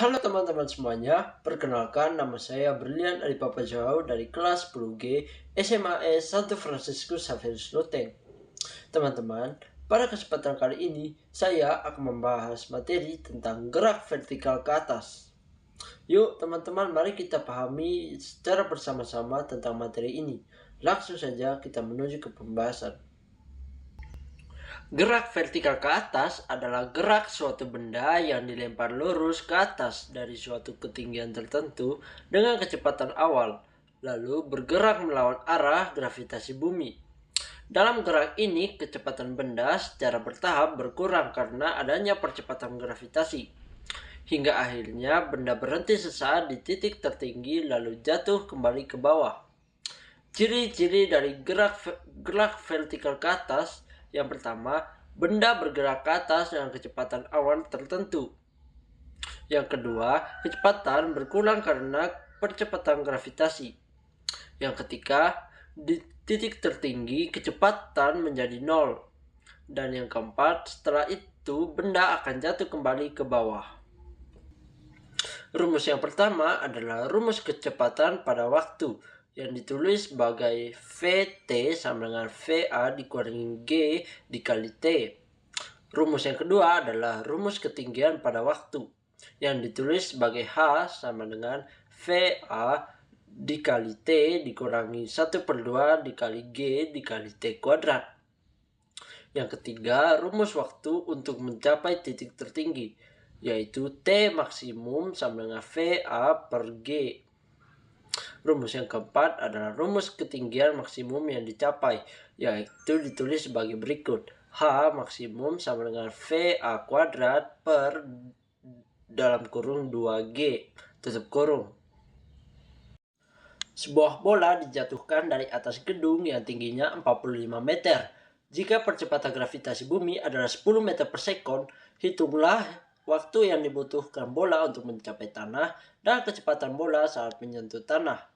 Halo teman-teman semuanya, perkenalkan nama saya Brilian Adipapa Jau dari kelas 10G SMAS 1 Fransiskus Xavierus Loteng. Teman-teman, pada kesempatan kali ini saya akan membahas materi tentang gerak vertikal ke atas. Yuk teman-teman, mari kita pahami secara bersama-sama tentang materi ini. Langsung saja kita menuju ke pembahasan. Gerak vertikal ke atas adalah gerak suatu benda yang dilempar lurus ke atas dari suatu ketinggian tertentu dengan kecepatan awal, lalu bergerak melawan arah gravitasi bumi. Dalam gerak ini, kecepatan benda secara bertahap berkurang karena adanya percepatan gravitasi. Hingga akhirnya benda berhenti sesaat di titik tertinggi lalu jatuh kembali ke bawah. Ciri-ciri dari gerak vertikal ke atas: yang pertama, benda bergerak ke atas dengan kecepatan awal tertentu. Yang kedua, kecepatan berkurang karena percepatan gravitasi. Yang ketiga, di titik tertinggi kecepatan menjadi nol. Dan yang keempat, setelah itu benda akan jatuh kembali ke bawah. Rumus yang pertama adalah rumus kecepatan pada waktu, yang ditulis sebagai Vt sama dengan Va dikurangi G dikali T. Rumus yang kedua adalah rumus ketinggian pada waktu, yang ditulis sebagai H sama dengan Va dikali T dikurangi 1/2 dikali G dikali T kuadrat. Yang ketiga, rumus waktu untuk mencapai titik tertinggi, yaitu T maksimum sama dengan Va per G. Rumus yang keempat adalah rumus ketinggian maksimum yang dicapai, yaitu ditulis sebagai berikut. H maksimum sama dengan VA kuadrat per dalam kurung 2G tutup kurung. Sebuah bola dijatuhkan dari atas gedung yang tingginya 45 meter. Jika percepatan gravitasi bumi adalah 10 meter per sekon, hitunglah waktu yang dibutuhkan bola untuk mencapai tanah dan kecepatan bola saat menyentuh tanah.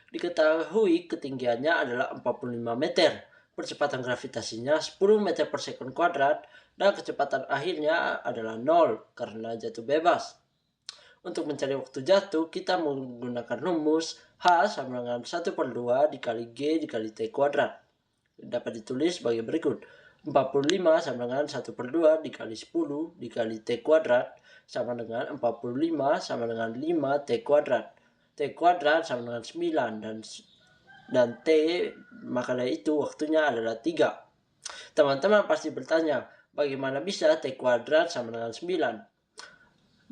Diketahui ketinggiannya adalah 45 meter, percepatan gravitasinya 10 meter per sekon kuadrat, dan kecepatan akhirnya adalah 0 karena jatuh bebas. Untuk mencari waktu jatuh, kita menggunakan rumus H sama dengan 1/2 dikali G dikali T kuadrat. Dapat ditulis sebagai berikut. 45 sama dengan 1/2 dikali 10 dikali T kuadrat sama dengan 45 sama dengan 5 T kuadrat. T kuadrat sama dengan 9 dan T, maka dari itu waktunya adalah 3. Teman-teman pasti bertanya, bagaimana bisa T kuadrat sama dengan 9?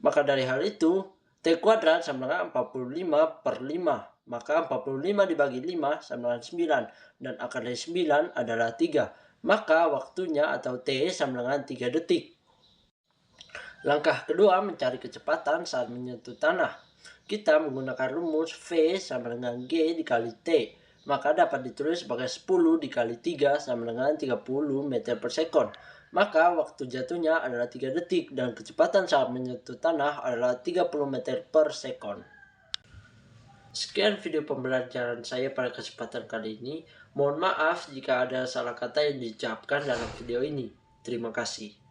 Maka dari hal itu, T kuadrat sama dengan 45/5. Maka 45 dibagi 5 sama dengan 9. Dan akar dari 9 adalah 3. Maka waktunya atau T sama dengan 3 detik. Langkah kedua, mencari kecepatan saat menyentuh tanah. Kita menggunakan rumus V sama dengan G dikali T. Maka dapat ditulis sebagai 10 dikali 3 sama dengan 30 meter per sekon. Maka waktu jatuhnya adalah 3 detik dan kecepatan saat menyentuh tanah adalah 30 meter per sekon. Sekian video pembelajaran saya pada kesempatan kali ini. Mohon maaf jika ada salah kata yang diucapkan dalam video ini. Terima kasih.